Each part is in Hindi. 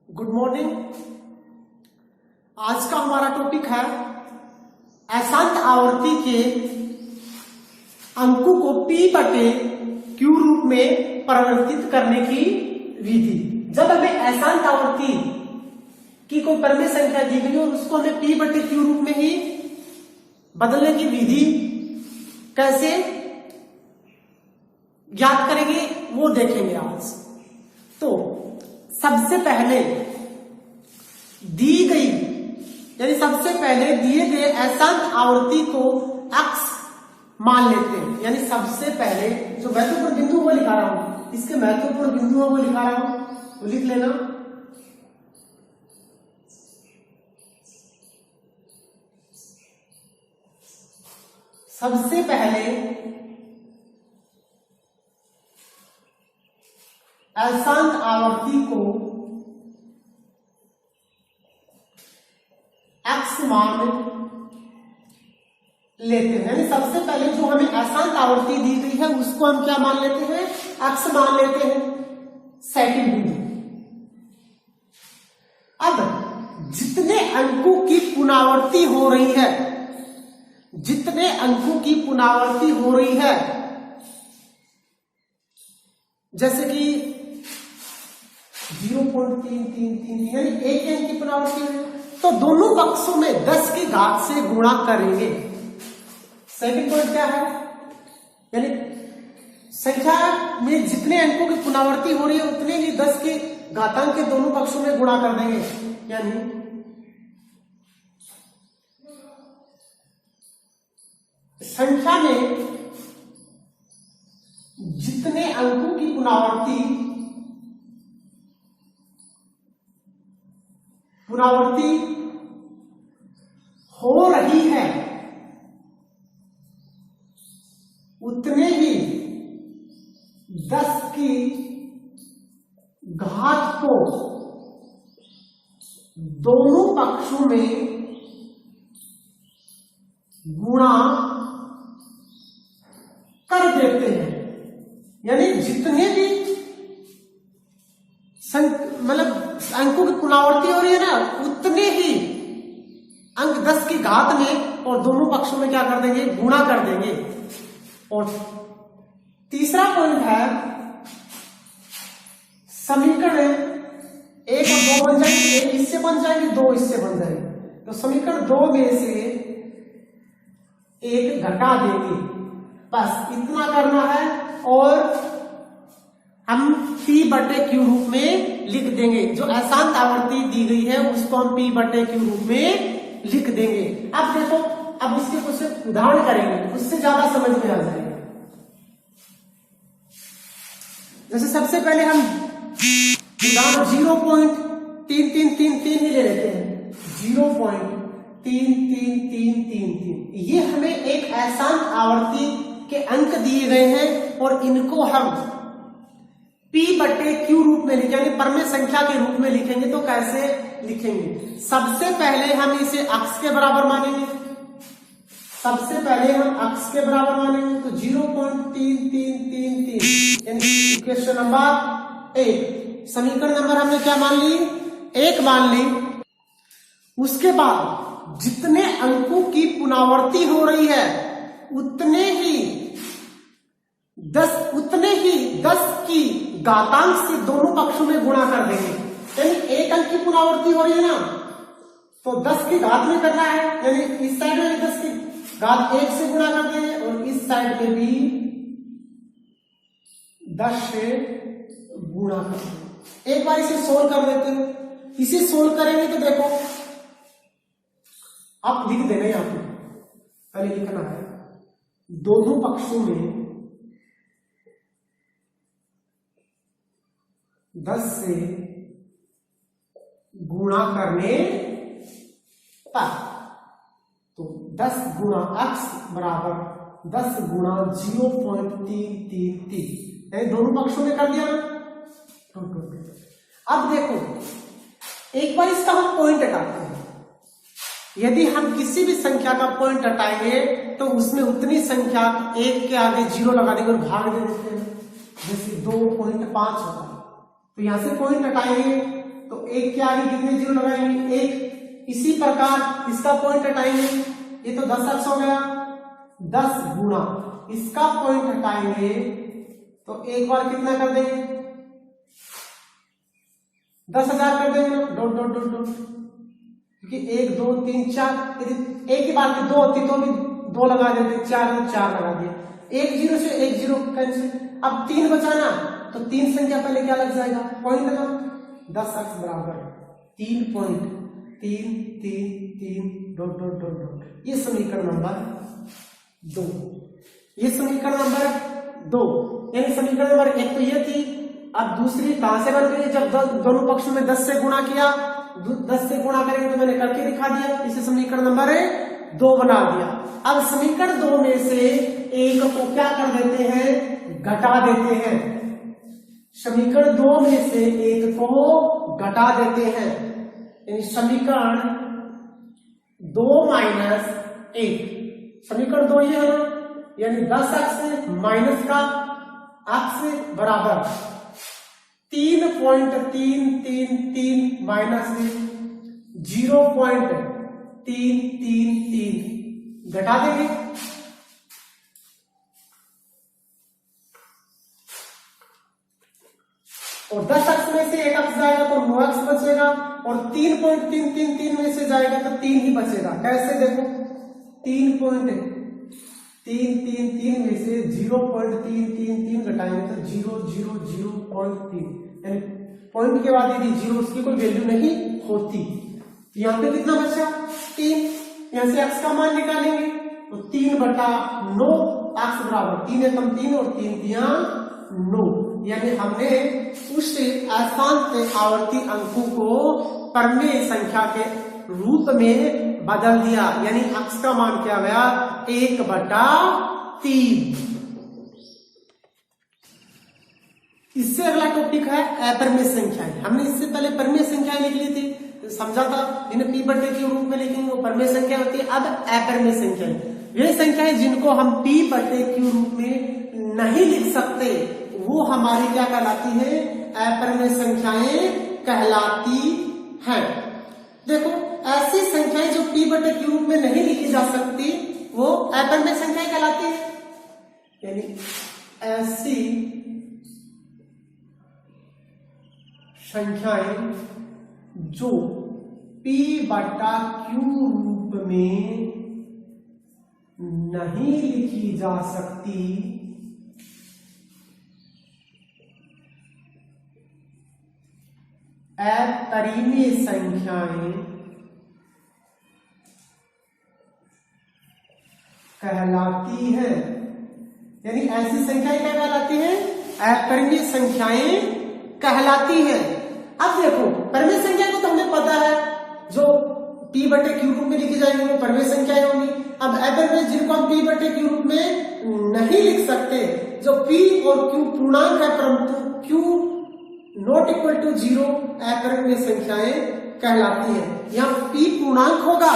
Good morning. आज का हमारा टॉपिक है अशांत आवर्ती के अंकों को P/Q रूप में परिवर्तित करने की विधि। जब हमें अशांत आवर्ती की कोई परिमेय संख्या दी गई और उसको हमें P/Q रूप में ही बदलने की विधि कैसे ज्ञात करेंगे वो देखेंगे आज। तो सबसे पहले सबसे पहले दिए गए अशांत आवर्ती को x मान लेते हैं। यानी सबसे पहले जो महत्वपूर्ण बिंदु वो लिखा रहा हूं, इसके महत्वपूर्ण बिंदु वो लिखा रहा हूं, तो लिख लेना। सबसे पहले अशांत आवर्ती को x मान लेते हैं। यानी सबसे पहले जो हमें अशांत आवर्ती दी गई है उसको हम क्या मान लेते हैं, x मान लेते हैं। सेकंड बिंदु, अब जितने अंकों की पुनरावृत्ति हो रही है, जितने अंकों की पुनरावृत्ति हो रही है, जैसे कि 0.333 यानी एक अंक की पुनरावृत्ति है, तो दोनों पक्षों में 10 की घात से गुणा करेंगे। सेकंड पॉइंट क्या है, यानी संख्या में जितने अंकों की पुनरावृत्ति हो रही है उतने ही 10 के घातांक के दोनों पक्षों में गुणा कर देंगे। यानी संख्या में जितने अंकों की पुनरावृत्ति हो रही है उतने ही 10 की घात को दोनों पक्षों में गुणा कर देते हैं। यानी जितने भी मतलब अंकों की पुनरावृत्ति हो रही है ना, उतने ही अंक 10 की घात में और दोनों पक्षों में क्या कर देंगे, गुणा कर देंगे। और तीसरा पॉइंट है समीकरण 1 और 2 बन जाएंगे, 1 इससे बन जाएंगे, 2 इससे बन जाएंगे। तो समीकरण 2 में से 1 घटा देंगे, बस इतना करना है। और हम P/Q रूप में लिख देंगे। जो अशांत आवर्ती दी गई है उसको हम P/Q रूप में लिख देंगे। अब देखो, अब इसके कुछ उदाहरण करेंगे, उससे ज्यादा समझ में आ जाएगा। जैसे सबसे पहले हम उदाहरण 0.3333 ही ले लेते हैं। 0.33333 ये हमें एक अशांत आवर्ती के अंक दिए गए हैं और इनको हम P/Q रूप में लिखेंगे, परिमेय संख्या के रूप में लिखेंगे। तो कैसे लिखेंगे, सबसे पहले हम इसे x के बराबर मानेंगे। सबसे पहले हम x के बराबर मानेंगे, तो 0.3333 यानी इक्वेशन नंबर 1, समीकरण नंबर हमने क्या मान ली, 1 मान ली। उसके बाद जितने अंकों की पुनरावृत्ति हो रही है उतने ही 10 की घातांक से दोनों पक्षों में गुणा कर देंगे। यानी एक अंक की पुनरावृत्ति हो रही है ना, तो 10 की घात में करना है। यानी इस साइड में 10 की घात 1 से गुणा कर देंगे और इस साइड पे भी 10 से गुणा कर देंगे। एक बार इसे सोल्व कर देते हैं। इसे सोल्व करेंगे तो देखो, आप लिख देना, यहां पे पहले लिखना है दोनों पक्षों में 10 से गुणा करने पर, तो 10 गुणा x बराबर 10 गुणा 0.333 दोनों पक्षों में कर दिया ना। अब देखो, एक बार इसका हम पॉइंट हटाते हैं। यदि हम किसी भी संख्या का पॉइंट हटाएंगे तो उसमें उतनी संख्या 1 के आगे 0 लगा देंगे और भाग दे देते हैं। जैसे 2.5 होगा, तो यहां से पॉइंट हटाएंगे। तो एक के आगे कितने जीरो लगाएंगे, एक। इसी प्रकार इसका पॉइंट हटाएंगे, ये तो 10x हो गया, 10 गुना इसका पॉइंट हटाएंगे तो एक बार कितना कर देंगे, 10,000 कर देंगे ना, डॉट डॉट डॉट डॉट, क्योंकि 1 2 3 4, यदि एक ही बात की 2 होती तो भी 2 लगा देते, 4 तो 4 लगा दिया, एक जीरो से एक जीरो कैंसिल। अब 3 बचाना तो 3 संख्या पहले क्या लग जाएगा, पॉइंट लगा, 10x बराबर 3.333 डॉट डॉट डॉट डॉट। ये समीकरण नंबर 2, ये समीकरण नंबर 2, यानी समीकरण नंबर 1 तो ये थी। अब दूसरी कहां से बन गई, जब दोनों पक्षों में 10 से गुणा किया, 10 से गुणा करेंगे तो मैंने करके दिखा दिया, इसे समीकरण नंबर 2 बना दिया। अब समीकरण 2 में से एक को क्या कर देते हैं, घटा देते हैं, समीकरण 2 में से एक को घटा देते हैं, यानी समीकरण 2 - 1, समीकरण 2 ये है ना, यानी 10x माइनस का x बराबर 3.333 माइनस 0.333 घटा देंगे, और 10x में से 1x जाएगा तो 9x बचेगा, और 3.333 में से जाएगा तो 3 ही बचेगा। कैसे देखो, 3.333 में से 0.333 घटाएंगे तो 0.003, यानी पॉइंट के बाद यदि जीरो उसकी कोई वैल्यू नहीं होती, तो यहाँ पे कितना बचा, 3, यहाँ से x का मान निकालेंगे तो 3/9, x बराबर 3 एकम 3 और 3 तिया 9, यानी हमने उस अशांत आवर्ती अंकों को परमेय संख्या के रूप में बदल दिया, यानी x का मान क्या गया, 1/3। इससे अगला टॉपिक है अपरिमेय संख्याएं। हमने इससे पहले परिमेय संख्याएं लिख ली थी, समझा था, इन्हें p बटे के रूप में लिखेंगे, वो परिमेय संख्या होती है। अब अपरिमेय संख्याएं, वे संख्याएं जिनको हम p बटे के रूप में नहीं लिख सकते, वो हमारी क्या कहलाती है, अपरिमेय संख्याएं कहलाती हैं। देखो, ऐसी संख्याएं जो p बटे के रूप में नहीं लिखी जा सकती वो अपरिमेय संख्याएं कहलाती है, यानी ऐसी संख्याएं जो p बटा q रूप में नहीं लिखी जा सकती अपरिमेय संख्याएं कहलाती हैं, यानी ऐसी संख्याएं क्या कहलाती हैं, अपरिमेय संख्याएं कहलाती हैं। अब देखो, परिमेय संख्या को तो हमें पता है, जो p बटे q रूप में लिखी जाएंगी वो परिमेय संख्याएं होंगी। अब अपरिमेय जिनको हम p बटे q रूप में नहीं लिख सकते, जो p और q पूर्णांक है परंतु q नॉट इक्वल टू 0, अपरिमेय संख्याएं कहलाती हैं। यहाँ p पूर्णांक होगा,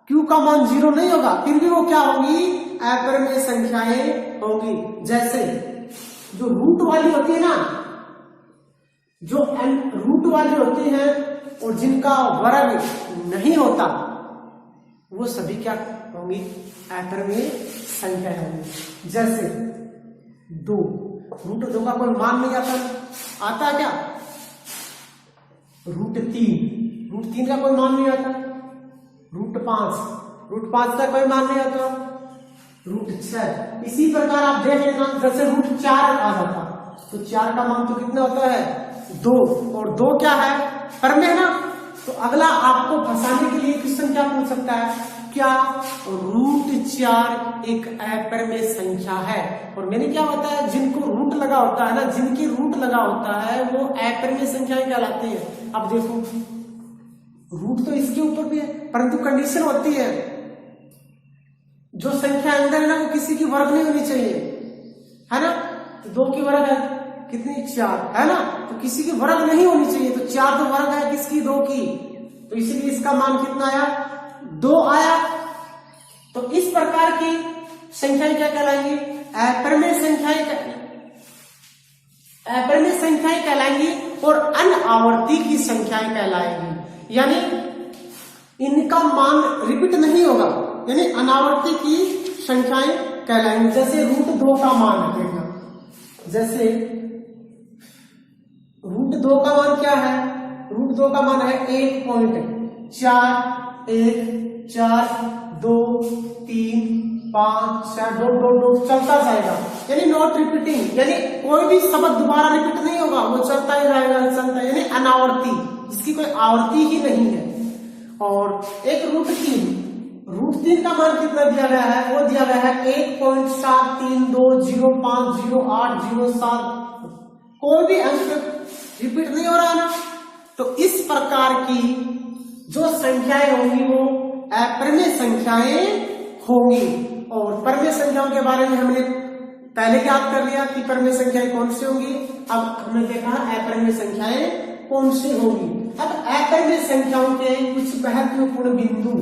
q का मान 0 नहीं होगा, फिर भी वो क्या होगी, अपरिमेय संख्याएं होंगी। जैसे जो रूट वाली होती है ना, जो रूट वाली होती है और जिनका वर्ग नहीं होता, वो सभी क्या होंगी, अपरिमेय संख्या होंगी। जैसे 2, रूट 2 का कोई मान नहीं आता क्या, रूट 3 का कोई मान नहीं आता, रूट 5 का कोई मान नहीं आता, रूट 6। इसी प्रकार आप देख लेना, जैसे रूट 4 आ जाता तो 4 का मान तो कितना होता है, 2, और 2 क्या है, परिमेय ना। तो अगला आपको फंसाने के लिए क्वेश्चन क्या पूछ सकता है, क्या रूट 4 एक अपरिमेय संख्या है। और मैंने क्या होता है, जिनको रूट लगा होता है ना, जिनकी रूट लगा होता है वो अपरिमेय संख्याएं कहलाती है। अब देखो, रूट तो इसके ऊपर भी है, परंतु कंडीशन होती है, जो संख्या अंदर है ना वो किसी की वर्ग नहीं होनी चाहिए, है ना। तो 2 की वर्ग है कितनी, 4, है ना, तो किसी की वर्ग नहीं होनी चाहिए, तो 4 तो वर्ग है किसकी, 2 की, तो इसलिए इसका मान कितना आया, 2 आया। तो इस प्रकार की संख्याएं क्या कहलाएंगी, अपरिमेय संख्याएं कहलाएंगी, और अनावर्ती की संख्याएं कहलाएंगी। यानी इनका मान रिपीट नहीं होगा, यानी अनावर्ती की संख्याएं कहलाएंगी। जैसे √2 का मान है, देखना, जैसे √2 का मान क्या है? √2 का मान है 1.414235 चलता जाएगा, यानी नॉट रिपीटिंग, यानी कोई भी शब्द दोबारा रिपीट नहीं होगा, वो चलता ही जाएगा, चलता, यानी अनावर्ती, जिसकी कोई आवृत्ति ही नहीं है। और एक √3 का मान कितना दिया गया है? वो दिया गया है 1.7320508007। कोई भी अंक रिपीट नहीं हो रहा ना, तो इस प्रकार की जो संख्याएं होंगी वो अपरिमेय संख्याएं होंगी। और परिमेय संख्याओं के बारे में हमने पहले याद कर लिया कि परिमेय संख्याएं कौन सी होंगी। अब हमने देखा अपरिमेय संख्याएं कौन सी होंगी। अब अपरिमेय संख्याओं के कुछ महत्वपूर्ण बिंदु,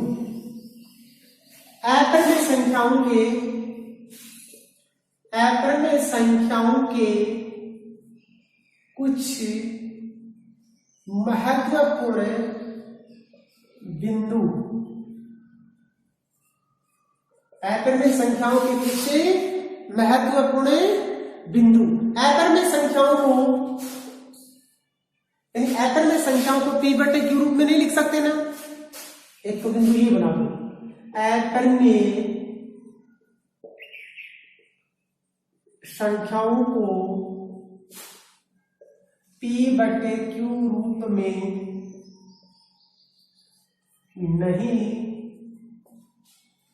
अपरिमेय संख्याओं के कुछ महत्वपूर्ण बिंदु, अपरिमेय संख्याओं के कुछ महत्वपूर्ण बिंदु। अपरिमेय संख्याओं को, यानी अपरिमेय संख्याओं को p/q रूप में नहीं लिख सकते ना। एक तो बिंदु ये बना दो, अपरिमेय संख्याओं को p/q रूप में नहीं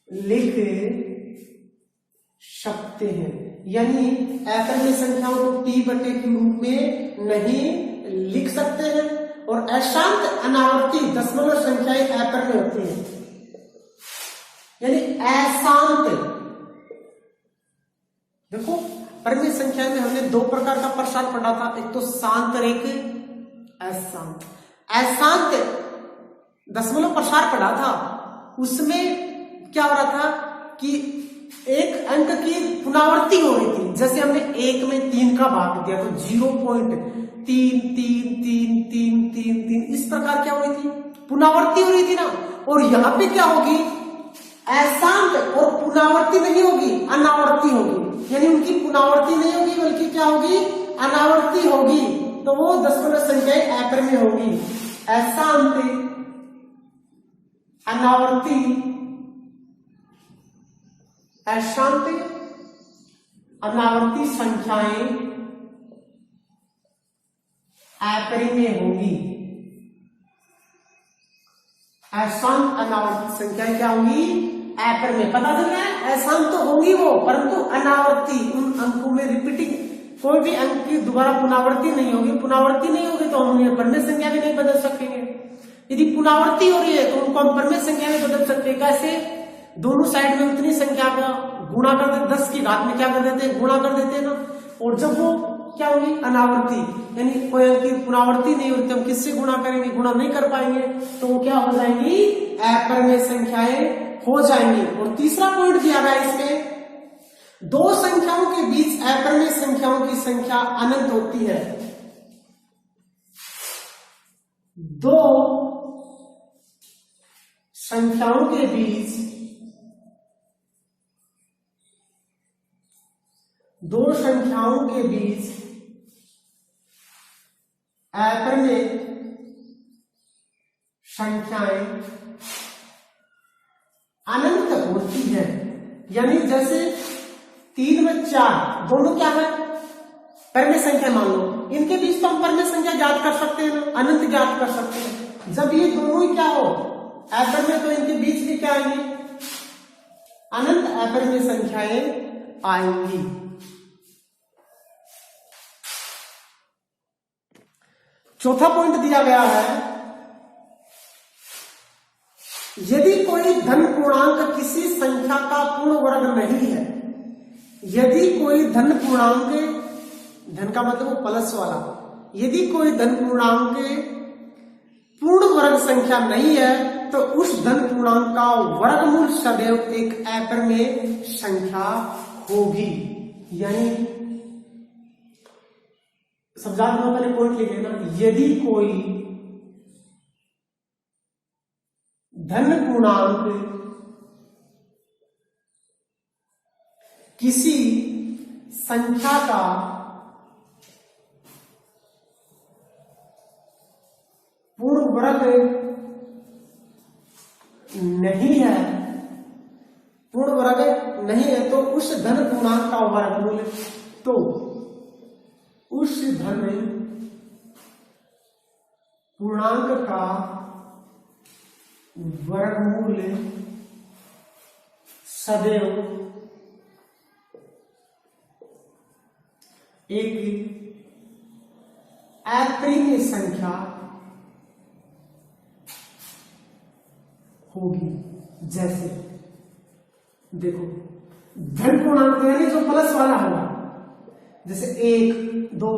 लिख सकते हैं, यानी अपरिमेय संख्याओं को p/q रूप में नहीं लिख सकते हैं। और अशांत अनावर्ती दशमलव संख्याएं अपरिमेय होती हैं, यानी अशांत। देखो परिमेय संख्या में हमने दो प्रकार का प्रसार पढ़ा था, एक तो शांत और एक अशांत। अशांत दशमलव प्रसार पढ़ा था, उसमें क्या हो रहा था कि एक अंक की पुनरावृत्ति हो रही थी। जैसे हमने 1 में 3 का भाग दिया तो 0.333333 इस प्रकार क्या हो रही थी, पुनरावृत्ति हो रही थी ना। और यहां पे क्या होगी, अशांत और पुनरावृत्ति नहीं होगी, अनावर्ती होगी, यानी उनकी पुनरावृत्ति नहीं होगी बल्कि क्या होगी, अनावर्ती होगी। तो वो दशमलव संख्याएं अपरिमेय होगी। अशांत, अनावर्ती, अशांत अनावर्ती संख्याएं अपरिमेय होंगी। अशांत अनावर्ती संख्याएं क्या होंगी, अपरिमेय। पता चल रहा है, अशांत तो होंगी वो, परंतु अनावर्ती, उन अंकों में रिपीटिंग, कोई भी अंक की दोबारा पुनरावृत्ति नहीं होगी। पुनरावृत्ति नहीं होगी तो हम परिमेय संख्या भी नहीं बदल सकेंगे। यदि पुनरावृत्ति हो रही है तो उनको हम परिमेय संख्या में बदल सकते हैं। कैसे? दोनों साइड में उतनी संख्या का गुणा कर देते, 10 की घात में क्या कर देते हैं, गुणा कर देते हैं ना। और जब वो क्या होगी, अनावर्ती, यानी कोई अंक की पुनरावृत्ति नहीं होती, हम किससे गुणा करेंगे, गुणा नहीं कर पाएंगे, तो वो क्या हो जाएंगी, अपरिमेय संख्याएं हो जाएंगी। और तीसरा पॉइंट दिया गया इसमें, दो संख्याओं के बीच अपरिमेय संख्याओं की संख्या अनंत होती है। दो संख्याओं के बीच, दो संख्याओं के बीच अपरिमेय संख्याएं अनंत होती है। यानी जैसे 3 में 4 दोनों क्या है, परिमेय संख्या मान लो, इनके बीच तो हम परिमेय संख्या ज्ञात कर सकते हैं ना, अनंत ज्ञात कर सकते हैं। जब ये दोनों ही क्या हो, अपरिमेय, तो इनके बीच भी क्या आएंगे, अनंत अपरिमेय संख्याएं आएंगी। चौथा पॉइंट दिया गया है, यदि कोई धन पूर्णांक किसी संख्या का पूर्ण वर्ग नहीं है, यदि कोई धन पूर्णांक, धन का मतलब प्लस वाला, यदि कोई धन पूर्णांक पूर्ण वर्ग संख्या नहीं है तो उस धन पूर्णांक का वर्गमूल सदैव एक अपरिमेय संख्या होगी। यानी समझा दूंगा, पहले पॉइंट लिख लेना। यदि कोई धन पूर्णांक किसी संख्या का पूर्ण वर्ग नहीं है, पूर्ण वर्ग नहीं है, तो उस धन पूर्णांक का वर्गमूल, तो उस धन पूर्णांक का वर्गमूल सदैव एक अप्रिय संख्या होगी। जैसे देखो, धन पूर्णांक यानी जो प्लस वाला होगा, जैसे 1 2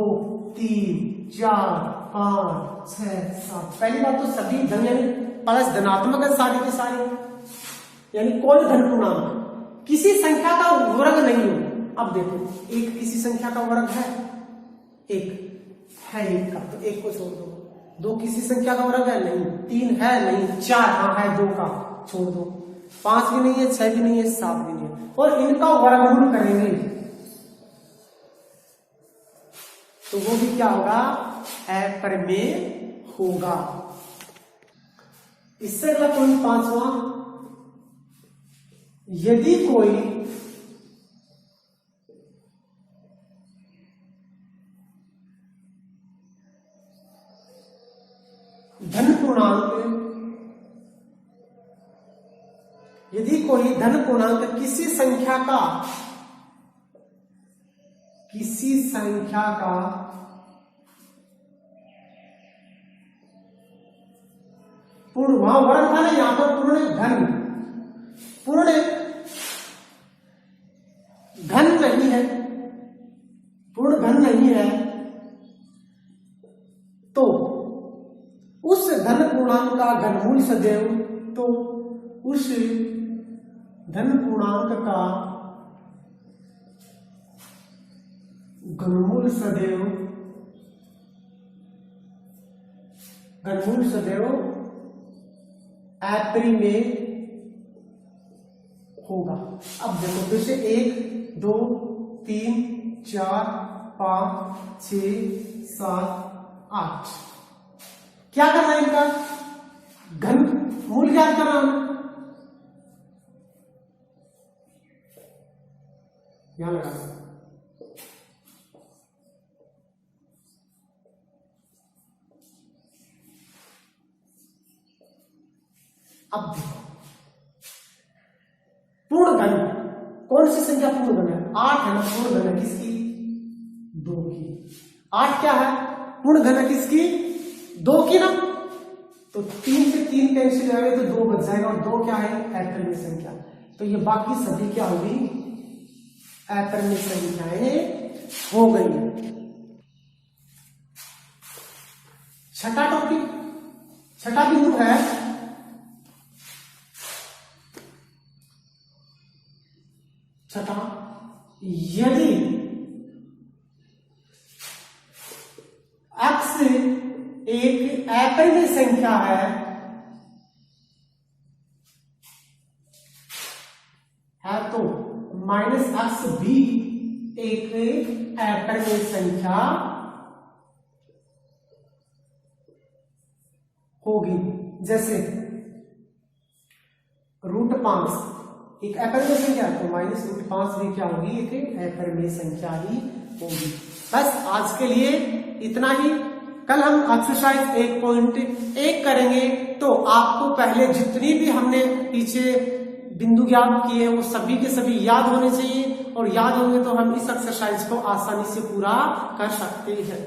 3 4 5 6 7। पहली बात तो सभी धन यानी प्लस धनात्मक है सारी के सारे, यानी कोई धन पूर्णांक किसी संख्या का वर्ग नहीं हो। अब देखो, एक किसी संख्या का वर्ग है, एक है, एक का, तो एक को छोड़ दो। 2 किसी संख्या का वर्ग है, नहीं। 3 है, नहीं। 4 हाँ है, 2 का छोड़ दो। 5 भी नहीं है, 6 भी नहीं है, 7 भी नहीं है, और इनका वर्गमूल करेंगे तो वो भी क्या होगा, अप्रमेय होगा। इससे अगला पॉइंट 5वां, यदि कोई धन पूर्णांक किसी संख्या का पूर्ण, वहां वर्ग था ना, यहां पर पूर्ण धन नहीं है, पूर्ण धन नहीं है, तो उस धन पूर्णांक का घनमूल सदैव, तो उस धन पूर्णांक का घनमूल सदैव अप्रिमेय होगा। अब देखो फिर से 1 2 3 4 5 6 7 8। क्या करना है इनका घन मूल ज्ञात करना है। यहां लगा, अब देखो पूर्ण घन, कौन सी संख्या पूर्ण घन है, 8 है ना, पूर्ण घन है किसकी, 2 की। 8 क्या है, पूर्ण घन है किसकी, 2 की ना, तो 3 से 3 कैंसिल हो जाएगा तो 2 बच जाएगा, और 2 क्या है, अप्रिय संख्या, तो ये बाकी सभी क्या होगी, अप्रिय संख्याएं हो गई। छठा टॉपिक, छठा बिंदु है छठा, यदि x एक अप्रिय संख्या है तो -x भी एक अप्रिय संख्या होगी। जैसे √5 एक अप्रिय संख्या, तो -√5 भी क्या होगी, एक अप्रिय संख्या ही होगी। बस आज के लिए इतना ही। कल हम एक्सरसाइज 1.1 करेंगे, तो आपको पहले जितनी भी हमने पीछे बिंदु ज्ञात किए वो सभी के सभी याद होने चाहिए, और याद होंगे तो हम इस एक्सरसाइज को आसानी से पूरा कर सकते हैं।